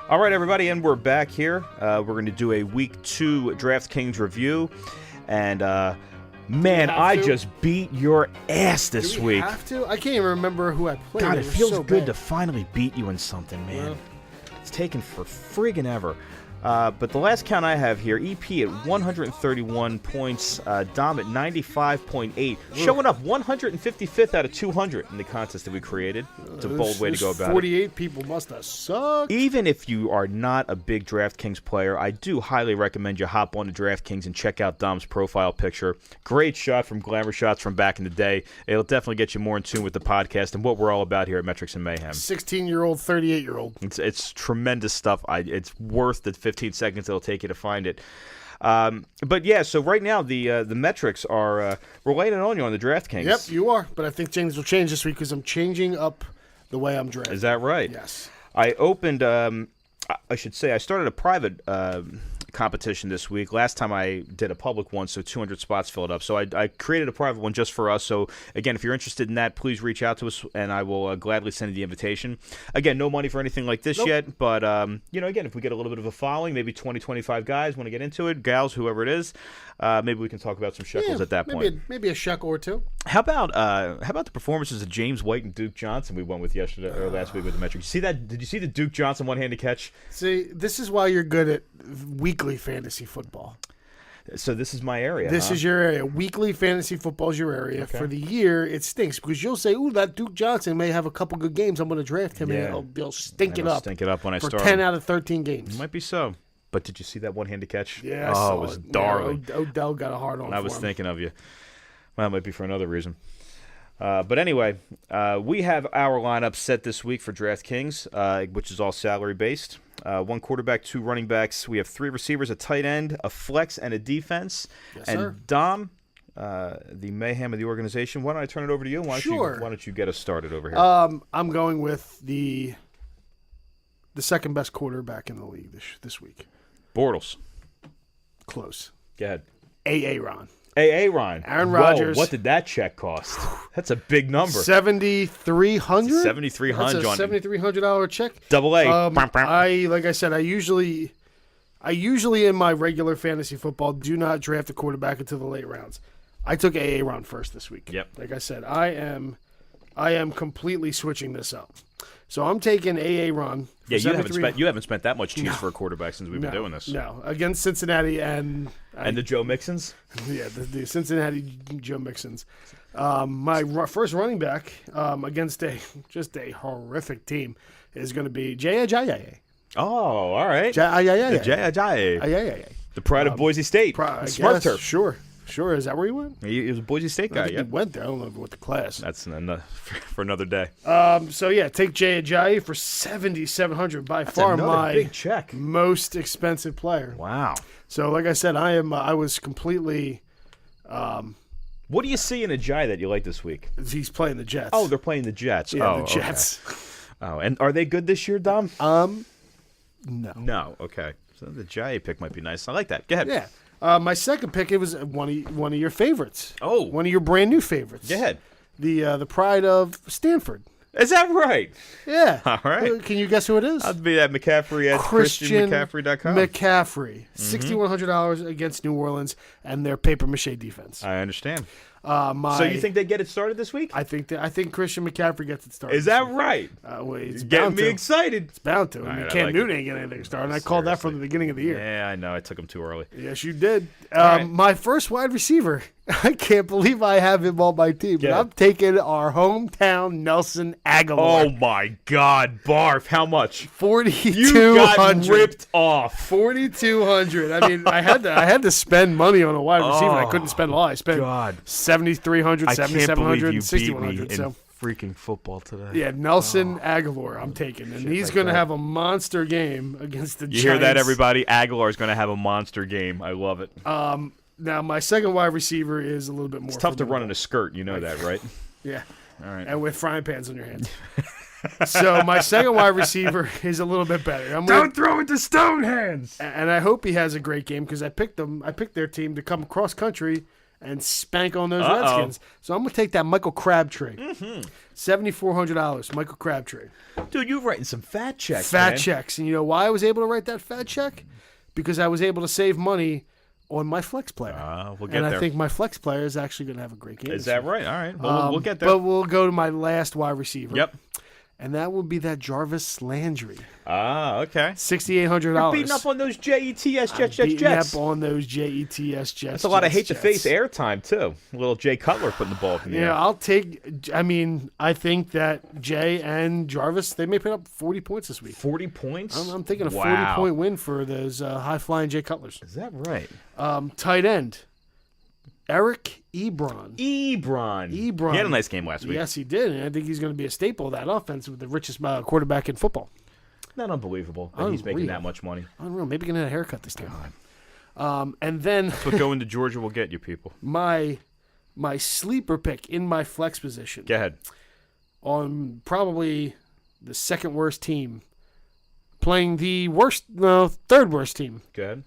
All right, everybody, and we're back here. We're going to do a Week 2 DraftKings review. And, man, I just beat your ass this week. Do we have to? I can't even remember who I played. God, it feels so good bad. to finally beat you in something, man. Well. It's taken for friggin' ever. But the last count I have here, EP at 131 points, Dom at 95.8, showing up 155th out of 200 in the contest that we created. It's a bold way to go about 48 people must have sucked. Even if you are not a big DraftKings player, I do highly recommend you hop on to DraftKings and check out Dom's profile picture. Great shot from Glamour Shots from back in the day. It'll definitely get you more in tune with the podcast and what we're all about here at Metrics and Mayhem. 16-year-old, 38-year-old. It's tremendous stuff. It's worth the 15 seconds it'll take you to find it. But yeah, so right now the metrics are we're laying it on you on the DraftKings. Yep, you are. But I think things will change this week because I'm changing up the way I'm dressed. Is that right? Yes. I opened. I should say I started a private competition this week. Last time I did a public one, so 200 spots filled up. So I created a private one just for us. So again, if you're interested in that, please reach out to us, and I will gladly send you the invitation. Again, no money for anything like this yet, but again, if we get a little bit of a following, maybe 20, 25 guys want to get into it, gals, whoever it is, maybe we can talk about some shekels at that point. Maybe a shekel or two. How about the performances of James White and Duke Johnson we went with yesterday or last week with the metrics? You see that? Did you see the Duke Johnson one-handed catch? See, this is why you're good at weekly fantasy football. So this is my area. This is your area. Weekly fantasy football is your area. Okay. For the year, it stinks because you'll say, "Ooh, that Duke Johnson may have a couple good games. I'm going to draft him, and it'll stink it up. Stink it up when I for start 10 out of 13 games. It might be so. But did you see that one-handed catch? Yeah, it was darling. Yeah, Odell got a hard on. I was thinking of you. Well, it might be for another reason. But anyway, we have our lineup set this week for DraftKings, which is all salary-based. One quarterback, two running backs. We have three receivers, a tight end, a flex, and a defense. Yes, and sir. Dom, the mayhem of the organization, why don't I turn it over to you? Why don't you get us started over here? I'm going with the second best quarterback in the league this week. Bortles. Close. Go ahead. Aaron. Aaron. Aaron Rodgers. What did that check cost? That's a big number. $7,300. $7,300. That's a $7,300 check. Double A. Like I said, I usually in my regular fantasy football do not draft a quarterback until the late rounds. I took Aaron first this week. Yep. Like I said, I am completely switching this up. So I'm taking Aaron. Yeah, you haven't spent that much cheese for a quarterback since we've been doing this. No, against Cincinnati and the Joe Mixons. Yeah, the Cincinnati Joe Mixons. My first running back against a horrific team is going to be Jay Ajayi. Oh, all right. Jay Ajayi. The pride of Boise State. Smart turf. Sure. Is that where he went? He was a Boise State guy. He went there. I don't know if he went to class. That's for another day. So yeah, take Jay Ajayi for $7,700. By far my big check. Most expensive player. Wow. So like I said, I was completely. What do you see in Ajayi that you like this week? He's playing the Jets. Oh, they're playing the Jets. Yeah, the Jets. Okay. Oh, and are they good this year, Dom? No. No. Okay. So the Ajayi pick might be nice. I like that. Go ahead. Yeah. My second pick, it was one of your favorites. Oh. One of your brand new favorites. Go ahead. The pride of Stanford. Is that right? Yeah. All right. Can you guess who it is? I'd be at McCaffrey at ChristianMcCaffrey.com. McCaffrey. $6,100 against New Orleans and their paper-mache defense. I understand. So you think they get it started this week? I think Christian McCaffrey gets it started. Is that right? It's getting me excited. It's bound to. Right, Cam Newton ain't getting anything started. I called that from the beginning of the year. Yeah, I know. I took him too early. Yes, you did. Right. My first wide receiver. I can't believe I have him on my team. But I'm taking our hometown Nelson Aguilar. Oh, my God. Barf. How much? $4,200. You got ripped off. $4,200. I mean, I had to spend money on a wide receiver. I couldn't spend a lot. I spent $7,300, $7,700, $6,100. So freaking football today. Yeah, Nelson Aguilar I'm taking. And he's going to have a monster game against the Giants. You hear that, everybody? Aguilar is going to have a monster game. I love it. Now, my second wide receiver is a little bit more. It's tough to run in a skirt. You know that, right? Yeah. All right. And with frying pans on your hands. So my second wide receiver is a little bit better. Don't throw it to stone hands. And I hope he has a great game because I picked their team to come cross country and spank on those Redskins. So I'm going to take that Michael Crabtree. $7,400. Michael Crabtree. Dude, you're writing some fat checks, Fat man. checks. And you know why I was able to write that fat check? Because I was able to save money on my flex player. We'll get and there. I think my flex player is actually going to have a great game. Is that right? All right. Well, we'll get there. But we'll go to my last wide receiver. Yep. And that will be that Jarvis Landry. Okay. $6,800. Beating up on those Jets. Beating up on those Jets. That's a lot of hate to face airtime, too. A little Jay Cutler putting the ball in the air. Yeah, I think that Jay and Jarvis, they may put up 40 points this week. 40 points? I'm thinking a 40-point win for those high-flying Jay Cutlers. Is that right? Tight end, Eric Ebron. Ebron. He had a nice game last week. Yes, he did. And I think he's going to be a staple of that offense with the richest quarterback in football. Not unbelievable that he's making that much money. Unreal. Maybe going to get a haircut this time. And then But going to Georgia will get you people. my sleeper pick in my flex position. Go ahead. On probably the second worst team, playing the third worst team. Go ahead.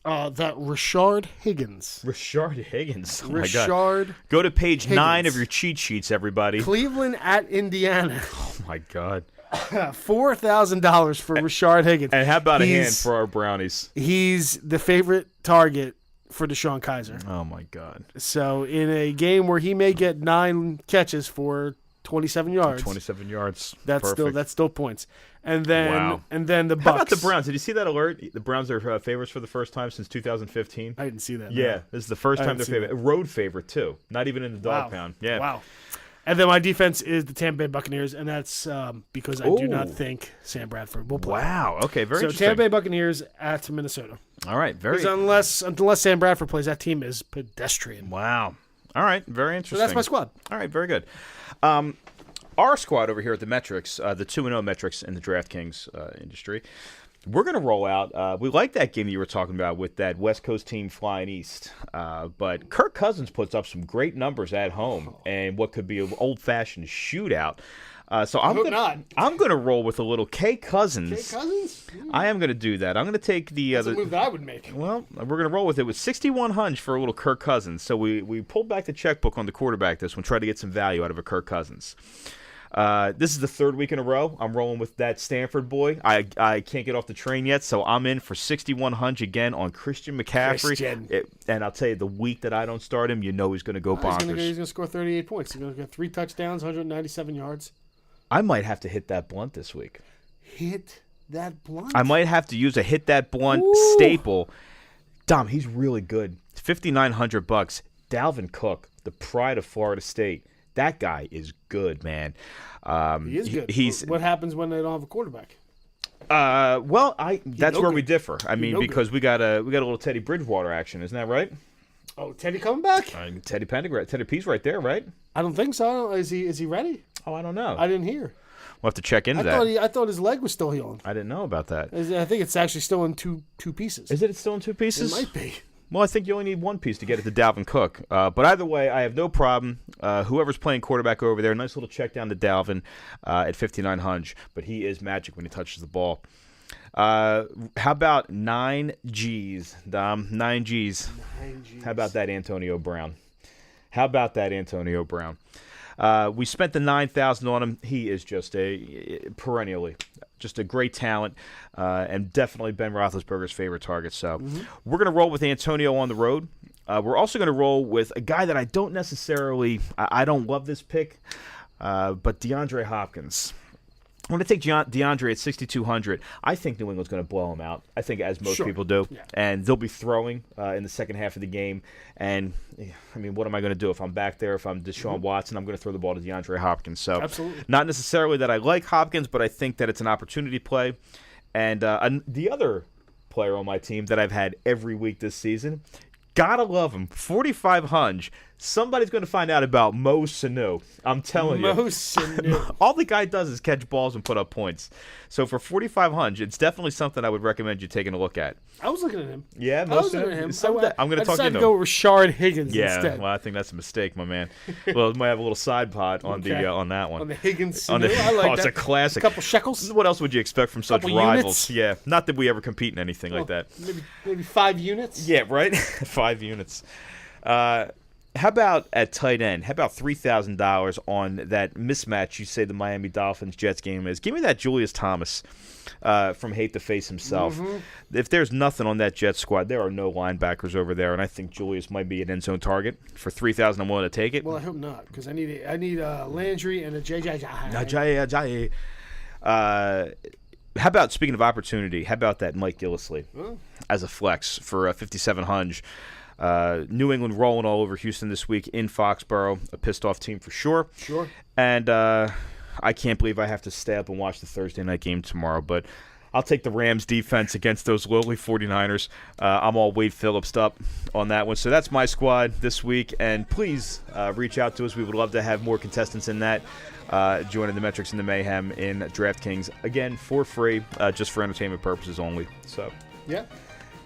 That Rashard Higgins. Rashard Higgins. Oh, my God. Rashard Go to page Higgins. 9 of your cheat sheets, everybody. Cleveland at Indiana. Oh, my God. $4,000 for Rashard Higgins. And how about a hand for our Brownies? He's the favorite target for Deshaun Kaiser. Oh, my God. So in a game where he may get 9 catches for 27 yards. 27 yards. That's Perfect. still points. And then Wow. the Bucks. How about the Browns? Did you see that alert? The Browns are favorites for the first time since 2015. I didn't see that. Yeah, no. this is the first I time didn't they're see favorite. Road favorite too. Not even in the dog Wow. pound. Yeah. Wow. And then my defense is the Tampa Bay Buccaneers, and that's because I do not think Sam Bradford will play. Wow. Okay. Very So interesting. Tampa Bay Buccaneers at Minnesota. All right. Very. Because unless Sam Bradford plays, that team is pedestrian. Wow. All right. Very interesting. So that's my squad. All right. Very good. Our squad over here at the Metrics, the 2-0 Metrics in the DraftKings industry, we're going to roll out. We like that game that you were talking about with that West Coast team flying east. But Kirk Cousins puts up some great numbers at home and what could be an old-fashioned shootout. So I'm going to roll with a little K Cousins. K Cousins? I am going to do that. I'm going to take the That's a move that I would make. Well, we're going to roll with it with 6,100 for a little Kirk Cousins. So we pulled back the checkbook on the quarterback this one, tried to get some value out of a Kirk Cousins. This is the third week in a row. I'm rolling with that Stanford boy. I can't get off the train yet, so I'm in for 6,100 again on Christian McCaffrey. And I'll tell you, the week that I don't start him, you know he's going to go bonkers. He's going to score 38 points. He's going to get 3 touchdowns, 197 yards. I might have to hit that blunt this week. Hit that blunt? I might have to use a hit that blunt staple. Dom, he's really good. $5,900. Dalvin Cook, the pride of Florida State. That guy is good, man. He is good. What happens when they don't have a quarterback? That's where we differ. I mean, because we got a little Teddy Bridgewater action, isn't that right? Oh, Teddy coming back? Teddy Pendergrass, Teddy P's right there, right? I don't think so. Is he ready? Oh, I don't know. I didn't hear. We'll have to check into that. I thought his leg was still healing. I didn't know about that. I think it's actually still in two pieces. Is it still in 2 pieces? It might be. Well, I think you only need 1 piece to get it to Dalvin Cook. But either way, I have no problem. Whoever's playing quarterback over there, nice little check down to Dalvin at 5,900. But he is magic when he touches the ball. How about 9 G's, Dom? 9 G's. 9 G's. How about that Antonio Brown? We spent the $9,000 on him. He is just perennially just a great talent, and definitely Ben Roethlisberger's favorite target. So we're going to roll with Antonio on the road. We're also going to roll with a guy that I don't necessarily I don't love this pick, but DeAndre Hopkins. I'm going to take DeAndre at 6,200. I think New England's going to blow him out. I think as most people do. Yeah. And they'll be throwing in the second half of the game. And, I mean, what am I going to do if I'm back there? If I'm Deshaun Watson, I'm going to throw the ball to DeAndre Hopkins. So, absolutely. Not necessarily that I like Hopkins, but I think that it's an opportunity play. And the other player on my team that I've had every week this season, gotta love him, 4,500. Somebody's going to find out about Mo Sanu. I'm telling you. Mo Sanu. All the guy does is catch balls and put up points. So for 4,500, it's definitely something I would recommend you taking a look at. I was looking at him. Yeah, Mo Sanu. I'm going to talk to you. I decided to go with Rashard Higgins instead. Well, I think that's a mistake, my man. Well, might have a little side pot on on that one. On the Higgins Sanu. I like that. It's a classic. A couple shekels. What else would you expect from such rivals? Units? Yeah, not that we ever compete in anything like that. Maybe 5 units. Yeah, right. 5 units. How about at tight end? How about $3,000 on that mismatch you say the Miami Dolphins-Jets game is? Give me that Julius Thomas from Hate to Face himself. Mm-hmm. If there's nothing on that Jets squad, there are no linebackers over there, and I think Julius might be an end zone target. For $3,000, I'm willing to take it. Well, I hope not, because I need Landry and a JJ. Ajayi. How about, speaking of opportunity, how about that Mike Gillislee as a flex for 5,700? New England rolling all over Houston this week in Foxborough. A pissed-off team for sure. Sure. And I can't believe I have to stay up and watch the Thursday night game tomorrow, but I'll take the Rams defense against those lowly 49ers. I'm all Wade Phillips up on that one. So that's my squad this week, and please reach out to us. We would love to have more contestants in that. Joining the Metrics and the Mayhem in DraftKings, again, for free, just for entertainment purposes only. So Yeah.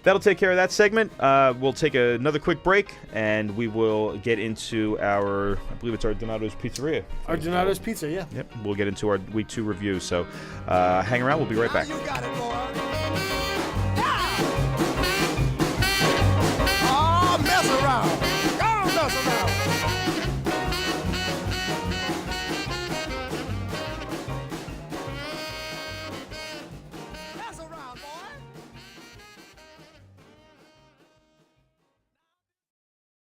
that'll take care of that segment. We'll take another quick break, and we will get into I believe it's our Donato's Pizzeria. Our Donato's Pizza, yeah. Yep, we'll get into our Week 2 review. So hang around. We'll be right back. You got it, boy.